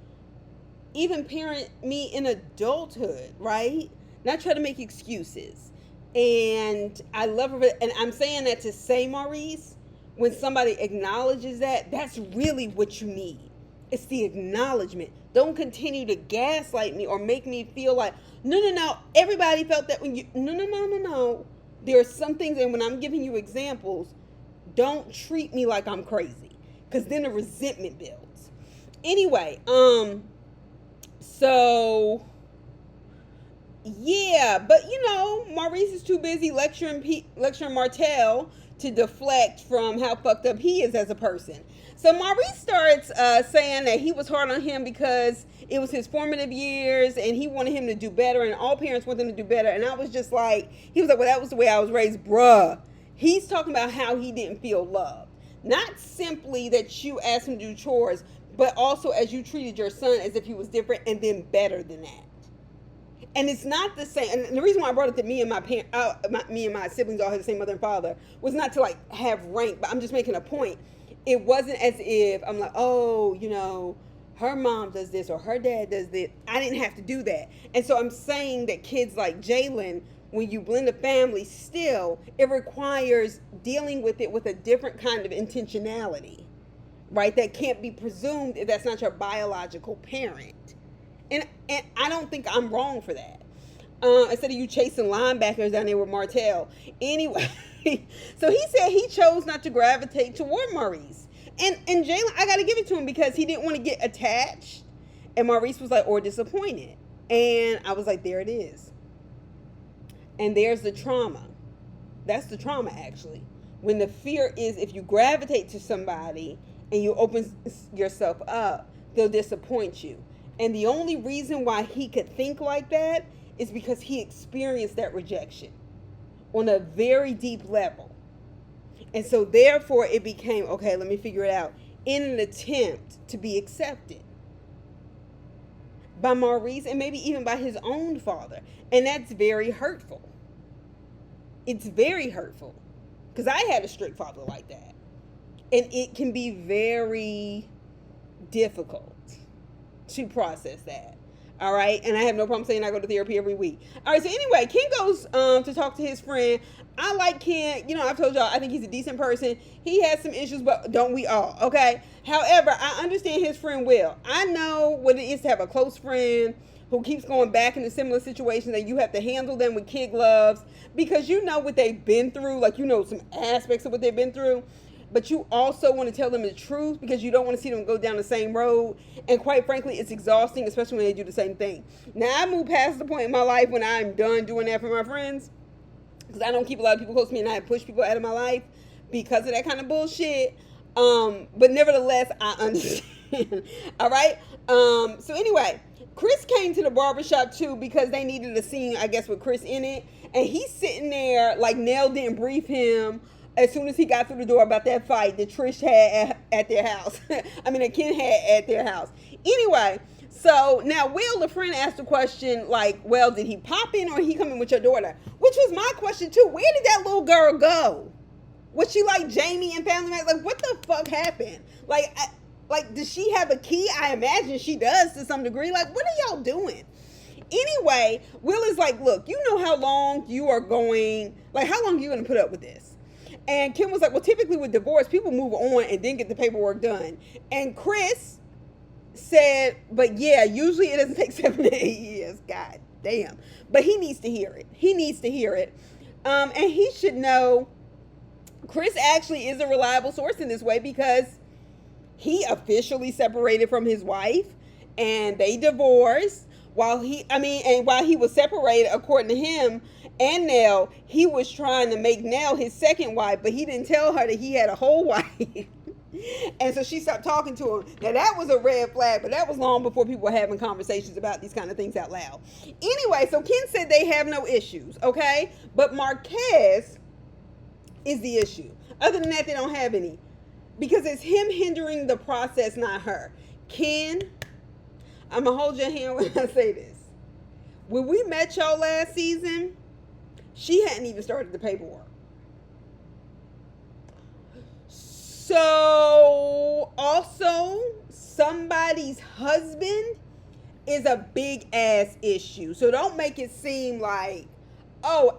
even parent me in adulthood, right? Not try to make excuses. And I love her. And I'm saying that to say, Maurice, when somebody acknowledges that, that's really what you need. It's the acknowledgement. Don't continue to gaslight me or make me feel like, no, everybody felt that when you, no. There are some things, and when I'm giving you examples, don't treat me like I'm crazy, because then the resentment builds. Anyway, so yeah, but you know, Maurice is too busy lecturing Martell to deflect from how fucked up he is as a person. So Maurice starts saying that he was hard on him because it was his formative years and he wanted him to do better, and all parents want them to do better. And I was just like, he was like, well, that was the way I was raised. Bruh. He's talking about how he didn't feel loved. Not simply that you asked him to do chores, but also as you treated your son as if he was different and then better than that. And it's not the same. And the reason why I brought it to me and my siblings all had the same mother and father was not to like have rank, but I'm just making a point. It wasn't as if I'm like, oh, you know, her mom does this or her dad does this. I didn't have to do that. And so I'm saying that kids like Jaylen, when you blend a family, still, it requires dealing with it with a different kind of intentionality, right? That can't be presumed if that's not your biological parent. And I don't think I'm wrong for that. Instead of you chasing linebackers down there with Martell. Anyway, so he said he chose not to gravitate toward Maurice. And Jaylen, I got to give it to him because he didn't want to get attached. And Maurice was like, or disappointed. And I was like, there it is. And there's the trauma. That's the trauma, actually. When the fear is, if you gravitate to somebody and you open yourself up, they'll disappoint you. And the only reason why he could think like that is because he experienced that rejection on a very deep level. And so therefore it became, okay, let me figure it out, in an attempt to be accepted by Maurice and maybe even by his own father. And that's very hurtful. It's very hurtful. Because I had a strict father like that. And it can be very difficult to process that. All right. And I have no problem saying I go to therapy every week. All right. So anyway, Ken goes to talk to his friend. I like Ken. You know, I've told y'all, I think he's a decent person. He has some issues, but don't we all? Okay. However, I understand his friend Will. I know what it is to have a close friend who keeps going back into similar situations, and you have to handle them with kid gloves because you know what they've been through. Like, you know, some aspects of what they've been through. But you also want to tell them the truth because you don't want to see them go down the same road. And quite frankly, it's exhausting, especially when they do the same thing. Now, I moved past the point in my life when I'm done doing that for my friends because I don't keep a lot of people close to me, and I push people out of my life because of that kind of bullshit. But nevertheless, I understand. All right? So anyway, Chris came to the barbershop too because they needed a scene, I guess, with Chris in it. And he's sitting there like Nell didn't brief him as soon as he got through the door about that fight that Trish had at their house. I mean, that Ken had at their house. Anyway, so now Will, the friend, asked the question like, well, did he pop in or he come in with your daughter? Which was my question too. Where did that little girl go? Was she like Jamie and Family Man? Like, what the fuck happened? Like, does she have a key? I imagine she does to some degree. Like, what are y'all doing? Anyway, Will is like, look, you know how long you are going, like, how long are you going to put up with this? And Kim was like, well, typically with divorce, people move on and then get the paperwork done. And Chris said, but yeah, usually it doesn't take 7 to 8 years. God damn. But he needs to hear it. He needs to hear it. And he should know Chris actually is a reliable source in this way because he officially separated from his wife and they divorced. While he was separated, according to him and Nell, he was trying to make Nell his second wife, but he didn't tell her that he had a whole wife. And so she stopped talking to him. Now that was a red flag, but that was long before people were having conversations about these kind of things out loud. Anyway, so Ken said they have no issues, okay? But Marquez is the issue. Other than that, they don't have any. Because it's him hindering the process, not her. Ken, I'm going to hold your hand when I say this. When we met y'all last season, she hadn't even started the paperwork. So, also, somebody's husband is a big ass issue. So don't make it seem like, oh,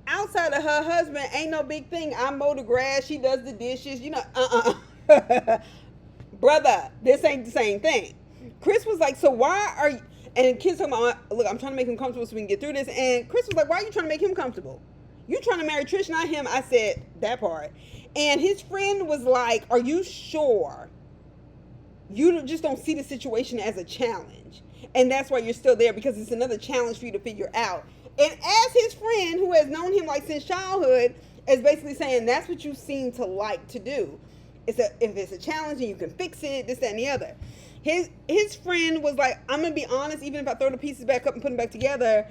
outside of her husband, ain't no big thing. I mow the grass, she does the dishes, you know, Brother, this ain't the same thing. Chris was like, so why are you, and Ken's talking about, look, I'm trying to make him comfortable so we can get through this. And Chris was like, why are you trying to make him comfortable? You trying to marry Trish, not him. I said that part. And his friend was like, are you sure you just don't see the situation as a challenge? And that's why you're still there, because it's another challenge for you to figure out. And as his friend, who has known him like since childhood, is basically saying that's what you seem to like to do. If it's a challenge and you can fix it, this, that, and the other. His friend was like, I'm going to be honest, even if I throw the pieces back up and put them back together,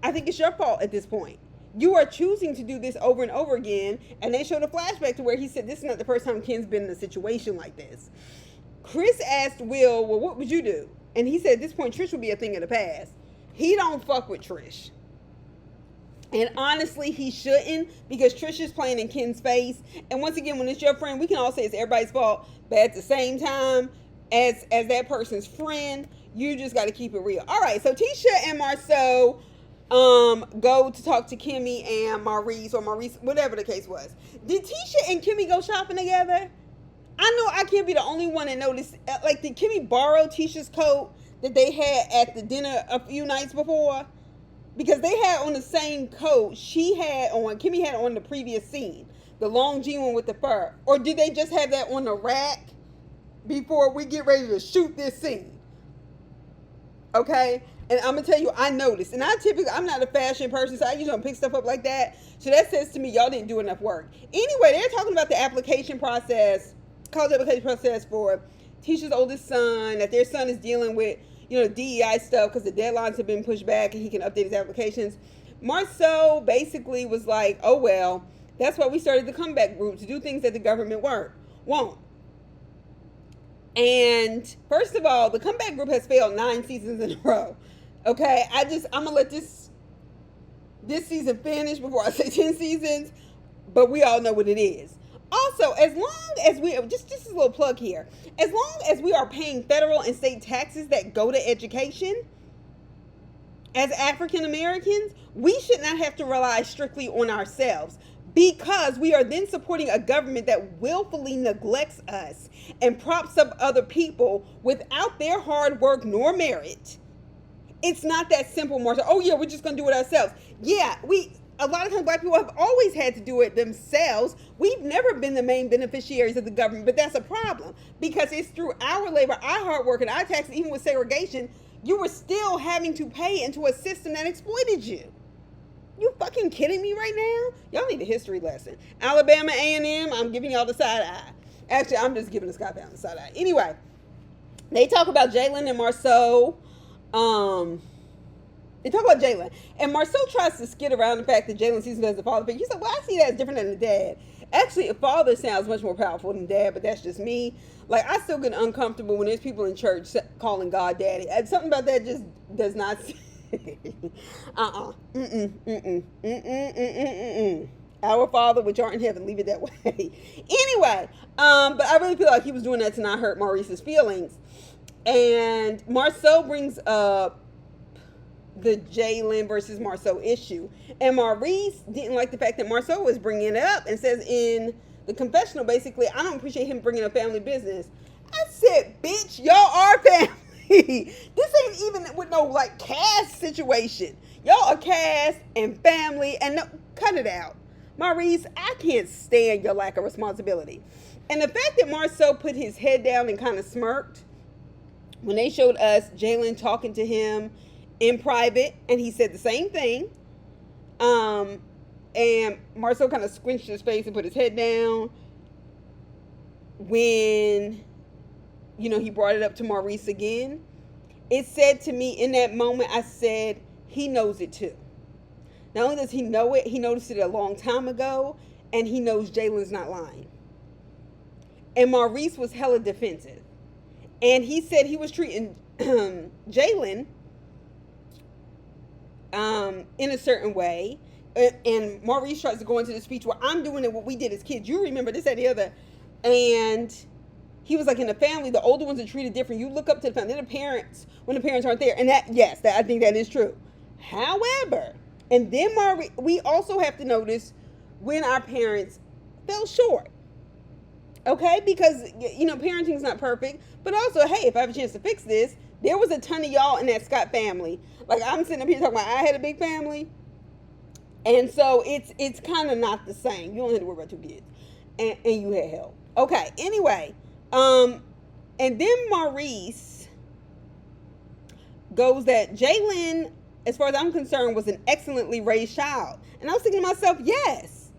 I think it's your fault at this point. You are choosing to do this over and over again. And they showed a flashback to where he said, this is not the first time Ken's been in a situation like this. Chris asked Will, well, what would you do? And he said, at this point, Trish would be a thing of the past. He don't fuck with Trish. And honestly, he shouldn't, because Trish is playing in Ken's face. And once again, when it's your friend, we can all say it's everybody's fault. But at the same time, as that person's friend, you just got to keep it real. All right, so Tisha and Marceau go to talk to Kimmy and Maurice, or Maurice, whatever the case was. Did Tisha and Kimmy go shopping together? I know I can't be the only one that noticed. Like, did Kimmy borrow Tisha's coat that they had at the dinner a few nights before? Because they had on the same coat Kimmy had on the previous scene, the long jean one with the fur. Or did they just have that on the rack before we get ready to shoot this scene? Okay? And I'm gonna tell you, I noticed. And I'm not a fashion person, so I usually don't pick stuff up like that. So that says to me, y'all didn't do enough work. Anyway, they're talking about the application process, college application process for Tisha's oldest son, that their son is dealing with, DEI stuff because the deadlines have been pushed back and he can update his applications. Marceau basically was like, oh, well, that's why we started the comeback group, to do things that the government won't. And first of all, the comeback group has failed 9 seasons in a row. Okay, I'm gonna let this season finish before I say 10 seasons, but we all know what it is. Also, as long as we, just a little plug here, as long as we are paying federal and state taxes that go to education, as African Americans, we should not have to rely strictly on ourselves, because we are then supporting a government that willfully neglects us and props up other people without their hard work nor merit. It's not that simple, Martha. Oh, yeah, we're just going to do it ourselves. Yeah, a lot of times black people have always had to do it themselves. We've never been the main beneficiaries of the government, but that's a problem because it's through our labor, our hard work, and our taxes. Even with segregation, you were still having to pay into a system that exploited you. You fucking kidding me right now? Y'all need a history lesson. Alabama A&M, I'm giving y'all the side eye. Actually, I'm just giving the Scott Family the side eye. Anyway, they talk about Jaylen and Marceau. They talk about Jaylen. And Marceau tries to skid around the fact that Jaylen sees him as a father figure. He said, well, I see that as different than a dad. Actually, a father sounds much more powerful than dad, but that's just me. Like, I still get uncomfortable when there's people in church calling God daddy. And something about that just does not... Our Father which art in heaven, leave it that way. Anyway, but I really feel like he was doing that to not hurt Maurice's feelings. And Marceau brings up the Jaylen versus Marceau issue. And Maurice didn't like the fact that Marceau was bringing it up and says in the confessional, basically, I don't appreciate him bringing up family business. I said, bitch, y'all are family. This ain't even with no like cast situation. Y'all are cast and family, and no, cut it out. Maurice, I can't stand your lack of responsibility. And the fact that Marceau put his head down and kind of smirked when they showed us Jaylen talking to him in private, and he said the same thing. And Marceau kind of squinched his face and put his head down when, he brought it up to Maurice again. It said to me in that moment, I said, he knows it too. Not only does he know it, he noticed it a long time ago, and he knows Jaylen's not lying. And Maurice was hella defensive. And he said he was treating Jaylen in a certain way. And Maurice tries to go into the speech where I'm doing it what we did as kids. You remember this, that, and the other. And he was like, in the family, the older ones are treated different. You look up to the family. They're the parents when the parents aren't there. And that, yes, I think that is true. However, and then we also have to notice when our parents fell short. Okay? Because, parenting is not perfect. But also, hey, if I have a chance to fix this, there was a ton of y'all in that Scott family. Like, I'm sitting up here talking about I had a big family. And so it's kind of not the same. You only had to worry about 2 kids. And you had help. Okay, anyway. And then Maurice goes that Jaylen, as far as I'm concerned, was an excellently raised child. And I was thinking to myself, yes,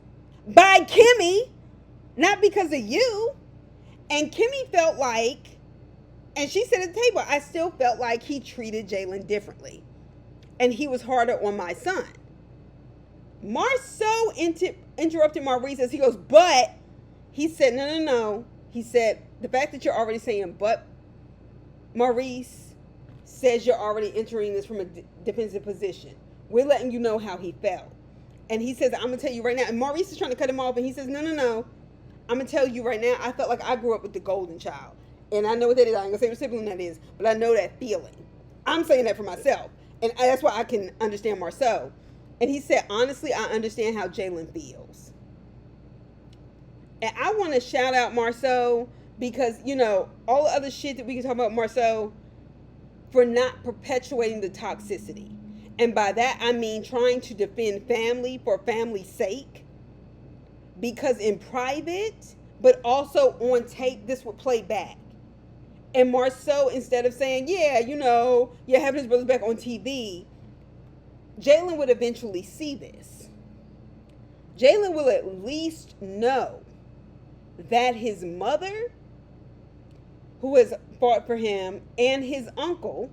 by Kimmy, not because of you. And Kimmy felt like, and she said at the table, I still felt like he treated Jaylen differently. And he was harder on my son. Marceau interrupted Maurice as he goes, but he said, no. He said, the fact that you're already saying, but Maurice says you're already entering this from a defensive position. We're letting you know how he felt. And he says, I'm going to tell you right now. And Maurice is trying to cut him off. And he says, no. I'm going to tell you right now. I felt like I grew up with the golden child. And I know what that is. I ain't going to say what sibling that is. But I know that feeling. I'm saying that for myself. And that's why I can understand Marceau. And he said, honestly, I understand how Jaylen feels. And I want to shout out Marceau because, all the other shit that we can talk about Marceau for not perpetuating the toxicity. And by that, I mean trying to defend family for family's sake. Because in private, but also on tape, this would play back. And Marceau, instead of saying, yeah, yeah, having his brothers back on TV, Jaylen would eventually see this. Jaylen will at least know that his mother, who has fought for him, and his uncle,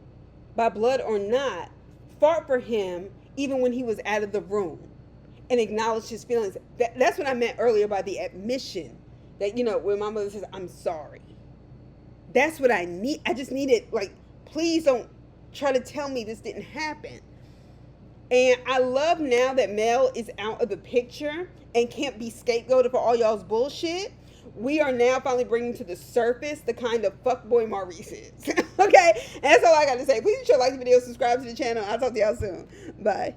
by blood or not, fought for him even when he was out of the room, and acknowledged his feelings. That's what I meant earlier by the admission that, when my mother says, I'm sorry. That's what I need. I just needed, please don't try to tell me this didn't happen. And I love now that Mel is out of the picture and can't be scapegoated for all y'all's bullshit. We are now finally bringing to the surface the kind of fuckboy Maurice is. Okay? And that's all I got to say. Please like the video, subscribe to the channel. I'll talk to y'all soon. Bye.